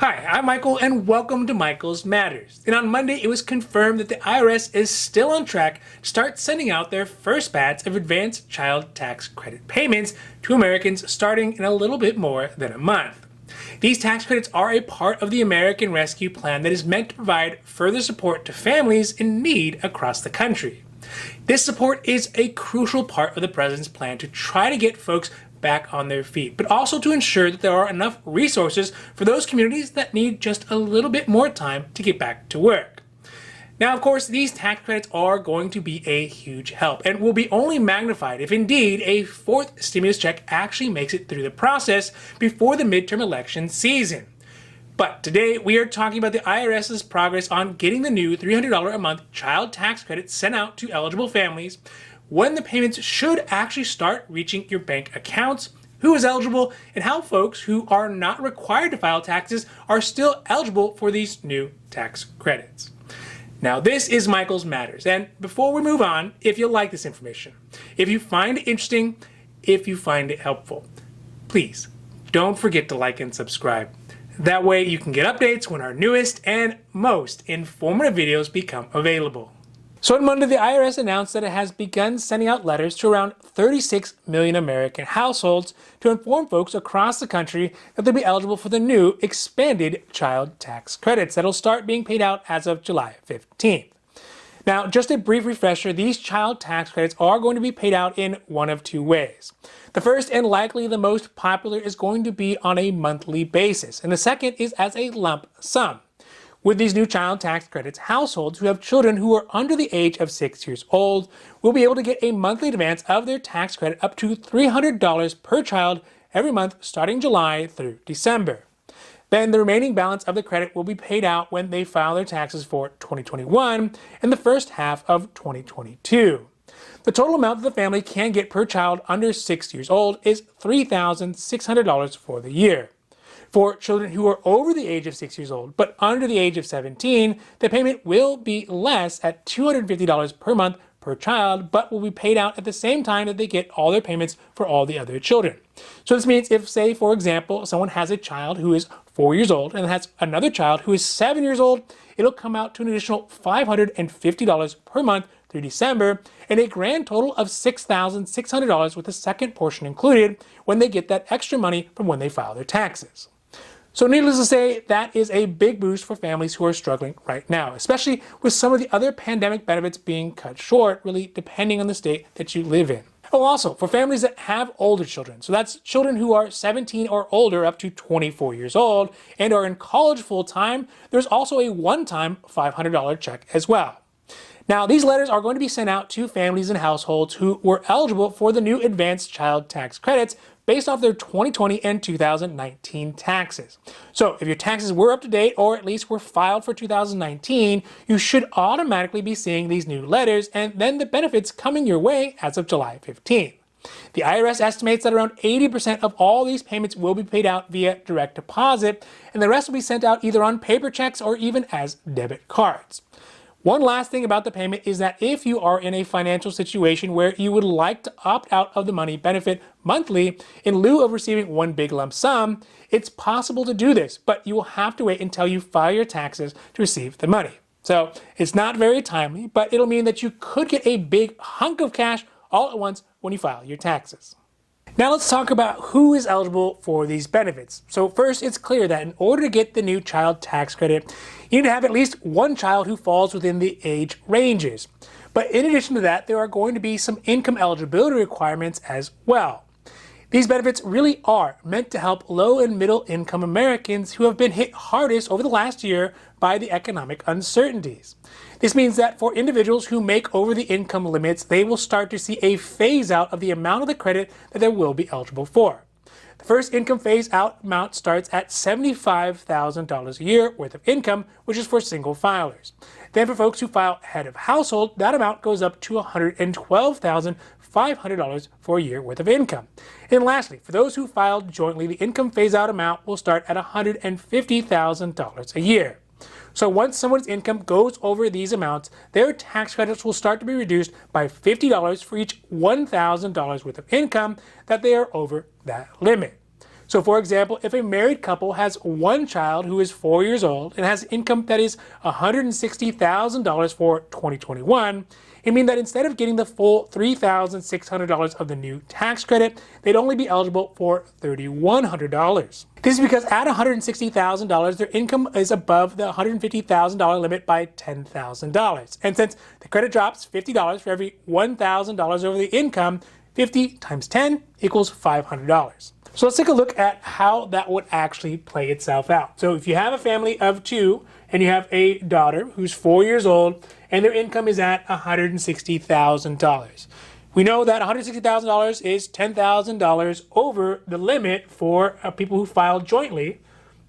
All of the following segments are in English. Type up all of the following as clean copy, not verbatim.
Hi, I'm Michael and welcome to Michael's Matters. And on Monday, it was confirmed that the IRS is still on track to start sending out their first batch of advanced child tax credit payments to Americans starting in a little bit more than a month. These tax credits are a part of the American Rescue Plan that is meant to provide further support to families in need across the country. This support is a crucial part of the president's plan to try to get folks back on their feet, but also to ensure that there are enough resources for those communities that need just a little bit more time to get back to work. Now, of course, these tax credits are going to be a huge help and will be only magnified if indeed a fourth stimulus check actually makes it through the process before the midterm election season. But today we are talking about the IRS's progress on getting the new $300 a month child tax credit sent out to eligible families, when the payments should actually start reaching your bank accounts, who is eligible, and how folks who are not required to file taxes are still eligible for these new tax credits. Now, this is Michael's Matters, and before we move on, if you like this information, if you find it interesting, if you find it helpful, please don't forget to like and subscribe. That way you can get updates when our newest and most informative videos become available. So on Monday, the IRS announced that it has begun sending out letters to around 36 million American households to inform folks across the country that they'll be eligible for the new expanded child tax credits that'll start being paid out as of July 15th. Now, just a brief refresher, these child tax credits are going to be paid out in one of two ways. The first, and likely the most popular, is going to be on a monthly basis, and the second is as a lump sum. With these new child tax credits, households who have children who are under the age of 6 years old will be able to get a monthly advance of their tax credit up to $300 per child every month starting July through December. Then the remaining balance of the credit will be paid out when they file their taxes for 2021 and the first half of 2022. The total amount that the family can get per child under 6 years old is $3,600 for the year. For children who are over the age of 6 years old but under the age of 17, the payment will be less at $250 per month per child, but will be paid out at the same time that they get all their payments for all the other children. So this means if, say, for example, someone has a child who is 4 years old and has another child who is 7 years old, it'll come out to an additional $550 per month through December, and a grand total of $6,600 with the second portion included when they get that extra money from when they file their taxes. So needless to say, that is a big boost for families who are struggling right now, especially with some of the other pandemic benefits being cut short, really depending on the state that you live in. Oh, also, for families that have older children, so that's children who are 17 or older up to 24 years old and are in college full-time, there's also a one-time $500 check as well. Now, these letters are going to be sent out to families and households who were eligible for the new advanced child tax credits based off their 2020 and 2019 taxes. So if your taxes were up to date or at least were filed for 2019, you should automatically be seeing these new letters and then the benefits coming your way as of July 15th. The IRS estimates that around 80% of all these payments will be paid out via direct deposit, and the rest will be sent out either on paper checks or even as debit cards. One last thing about the payment is that if you are in a financial situation where you would like to opt out of the money benefit monthly in lieu of receiving one big lump sum, it's possible to do this, but you will have to wait until you file your taxes to receive the money. So it's not very timely, but it'll mean that you could get a big hunk of cash all at once when you file your taxes. Now let's talk about who is eligible for these benefits. So first, it's clear that in order to get the new child tax credit, you need to have at least one child who falls within the age ranges. But in addition to that, there are going to be some income eligibility requirements as well. These benefits really are meant to help low and middle income Americans who have been hit hardest over the last year by the economic uncertainties. This means that for individuals who make over the income limits, they will start to see a phase out of the amount of the credit that they will be eligible for. The first income phase out amount starts at $75,000 a year worth of income, which is for single filers. Then for folks who file head of household, that amount goes up to $112,500 for a year worth of income. And lastly, for those who filed jointly, the income phase out amount will start at $150,000 a year. So once someone's income goes over these amounts, their tax credits will start to be reduced by $50 for each $1,000 worth of income that they are over that limit. So for example, if a married couple has one child who is 4 years old and has income that is $160,000 for 2021, it means that instead of getting the full $3,600 of the new tax credit, they'd only be eligible for $3,100. This is because at $160,000, their income is above the $150,000 limit by $10,000. And since the credit drops $50 for every $1,000 over the income, 50 times 10 equals $500. So let's take a look at how that would actually play itself out. So if you have a family of two and you have a daughter who's 4 years old and their income is at $160,000. We know that $160,000 is $10,000 over the limit for people who file jointly.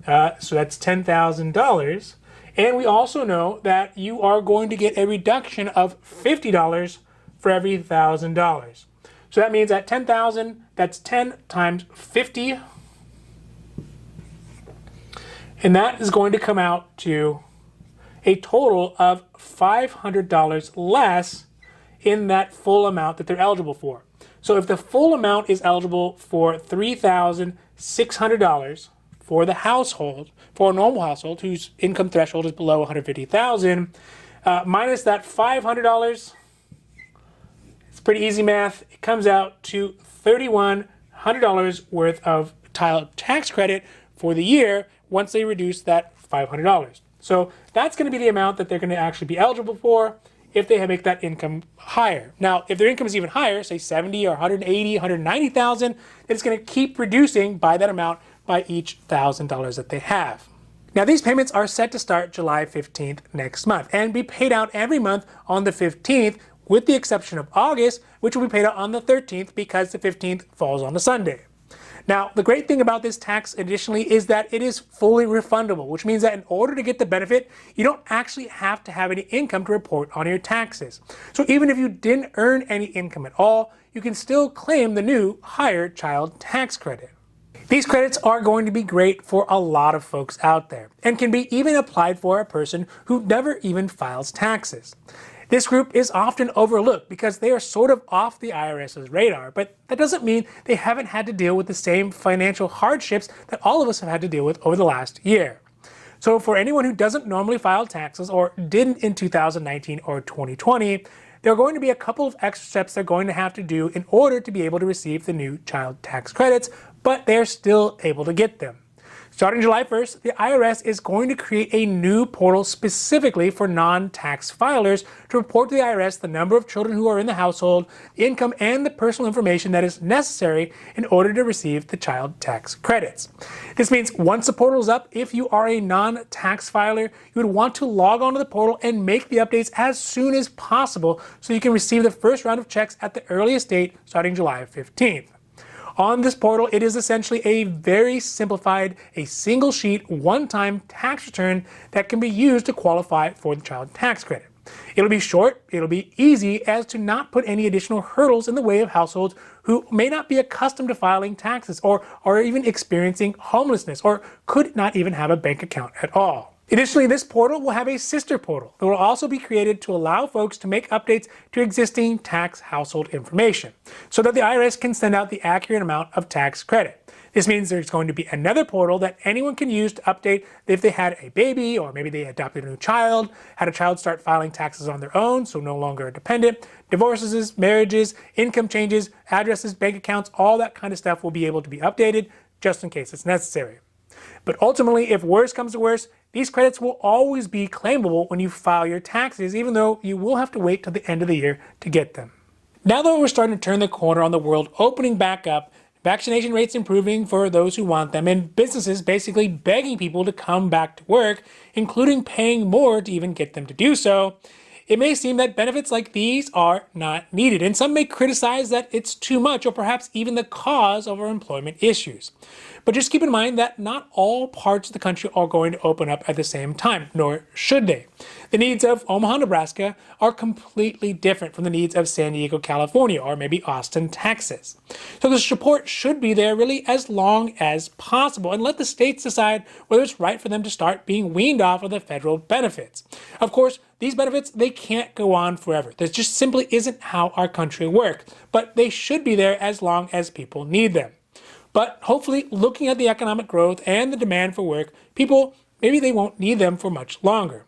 So that's $10,000. And we also know that you are going to get a reduction of $50 for every $1,000. So that means at $10,000, that's 10 times 50. And that is going to come out to a total of $500 less in that full amount that they're eligible for. So if the full amount is eligible for $3,600 for the household, for a normal household whose income threshold is below $150,000, minus that $500, it's pretty easy math. It comes out to $3,100 worth of child tax credit for the year once they reduce that $500. So that's going to be the amount that they're going to actually be eligible for if they make that income higher. Now, if their income is even higher, say 70 or 180, 190,000, it's going to keep reducing by that amount by each $1,000 that they have. Now, these payments are set to start July 15th next month and be paid out every month on the 15th, with the exception of August, which will be paid out on the 13th because the 15th falls on a Sunday. Now, the great thing about this tax additionally is that it is fully refundable, which means that in order to get the benefit, you don't actually have to have any income to report on your taxes. So even if you didn't earn any income at all, you can still claim the new higher child tax credit. These credits are going to be great for a lot of folks out there and can be even applied for a person who never even files taxes. This group is often overlooked because they are sort of off the IRS's radar, but that doesn't mean they haven't had to deal with the same financial hardships that all of us have had to deal with over the last year. So for anyone who doesn't normally file taxes or didn't in 2019 or 2020, there are going to be a couple of extra steps they're going to have to do in order to be able to receive the new child tax credits, but they're still able to get them. Starting July 1st, the IRS is going to create a new portal specifically for non-tax filers to report to the IRS the number of children who are in the household, the income, and the personal information that is necessary in order to receive the child tax credits. This means once the portal is up, if you are a non-tax filer, you would want to log onto the portal and make the updates as soon as possible so you can receive the first round of checks at the earliest date starting July 15th. On this portal, it is essentially a very simplified, a single sheet, one-time tax return that can be used to qualify for the child tax credit. It'll be short, it'll be easy as to not put any additional hurdles in the way of households who may not be accustomed to filing taxes or are even experiencing homelessness or could not even have a bank account at all. Additionally, this portal will have a sister portal that will also be created to allow folks to make updates to existing tax household information so that the IRS can send out the accurate amount of tax credit. This means there's going to be another portal that anyone can use to update if they had a baby or maybe they adopted a new child, had a child start filing taxes on their own, so no longer a dependent, divorces, marriages, income changes, addresses, bank accounts, all that kind of stuff will be able to be updated just in case it's necessary. But ultimately, if worse comes to worse, these credits will always be claimable when you file your taxes, even though you will have to wait till the end of the year to get them. Now that we're starting to turn the corner on the world opening back up, vaccination rates improving for those who want them, and businesses basically begging people to come back to work, including paying more to even get them to do so, it may seem that benefits like these are not needed, and some may criticize that it's too much or perhaps even the cause of our employment issues. But just keep in mind that not all parts of the country are going to open up at the same time, nor should they. The needs of Omaha, Nebraska are completely different from the needs of San Diego, California, or maybe Austin, Texas. So the support should be there really as long as possible and let the states decide whether it's right for them to start being weaned off of the federal benefits. Of course, these benefits, they can't go on forever. This just simply isn't how our country works, but they should be there as long as people need them. But hopefully, looking at the economic growth and the demand for work, people, maybe they won't need them for much longer.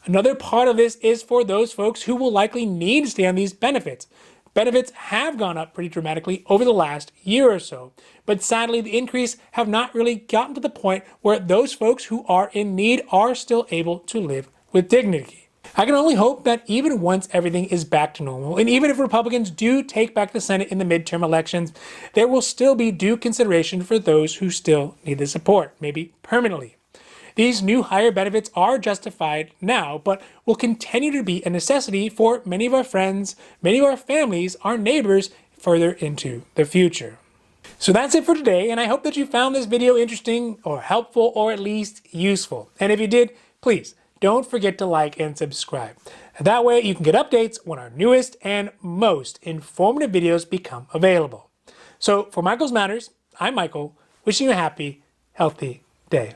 Another part of this is for those folks who will likely need to stay on these benefits. Benefits have gone up pretty dramatically over the last year or so, but sadly the increase have not really gotten to the point where those folks who are in need are still able to live with dignity. I can only hope that even once everything is back to normal, and even if Republicans do take back the Senate in the midterm elections, there will still be due consideration for those who still need the support, maybe permanently. These new higher benefits are justified now, but will continue to be a necessity for many of our friends, many of our families, our neighbors further into the future. So that's it for today, and I hope that you found this video interesting or helpful or at least useful. And if you did, please don't forget to like and subscribe. That way you can get updates when our newest and most informative videos become available. So for Michael's Matters, I'm Michael, wishing you a happy, healthy day.